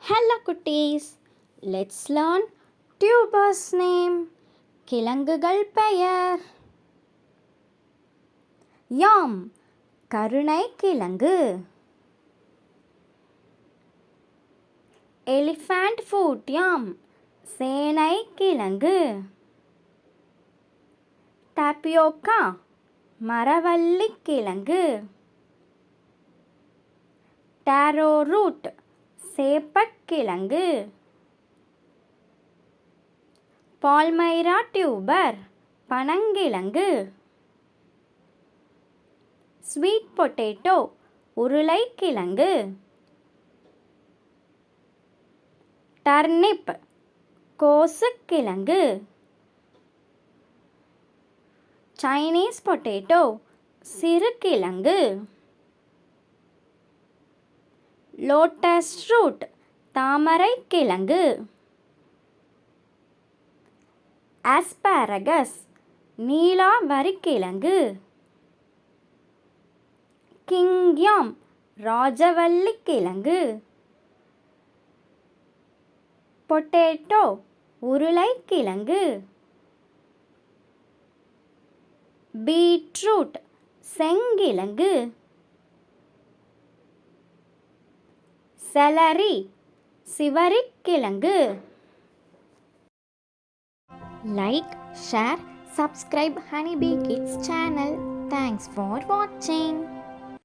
Hello குட்டீஸ், let's learn tubers name. கிழங்குகள் பெயர். யாம் கருணை கிழங்கு. எலிஃபண்ட் ஃபுட் யாம் சேனை கிழங்கு. டாப்பியோக்கா மரவள்ளி கிழங்கு. டாரோ ரூட் சேப்பக்கிழங்கு. பால்மைரா டியூபர் பனங்கிழங்கு. ஸ்வீட் பொட்டேட்டோ உருளைக்கிழங்கு. டர்னிப் கோசுக்கிழங்கு. சைனீஸ் பொட்டேட்டோ சிறுகிழங்கு. லோட்டஸ் ரூட் தாமரைக்கிழங்கு. ஆஸ்பாரகஸ் நீலாவரிக்கிழங்கு. கிங்யாம் ராஜவள்ளிக்கிழங்கு. பொட்டேட்டோ உருளைக்கிழங்கு. பீட்ரூட் செங்கிழங்கு. செலரி சிவரிக்கிழங்கு. Like, share, subscribe Honeybee Kids channel. Thanks for watching.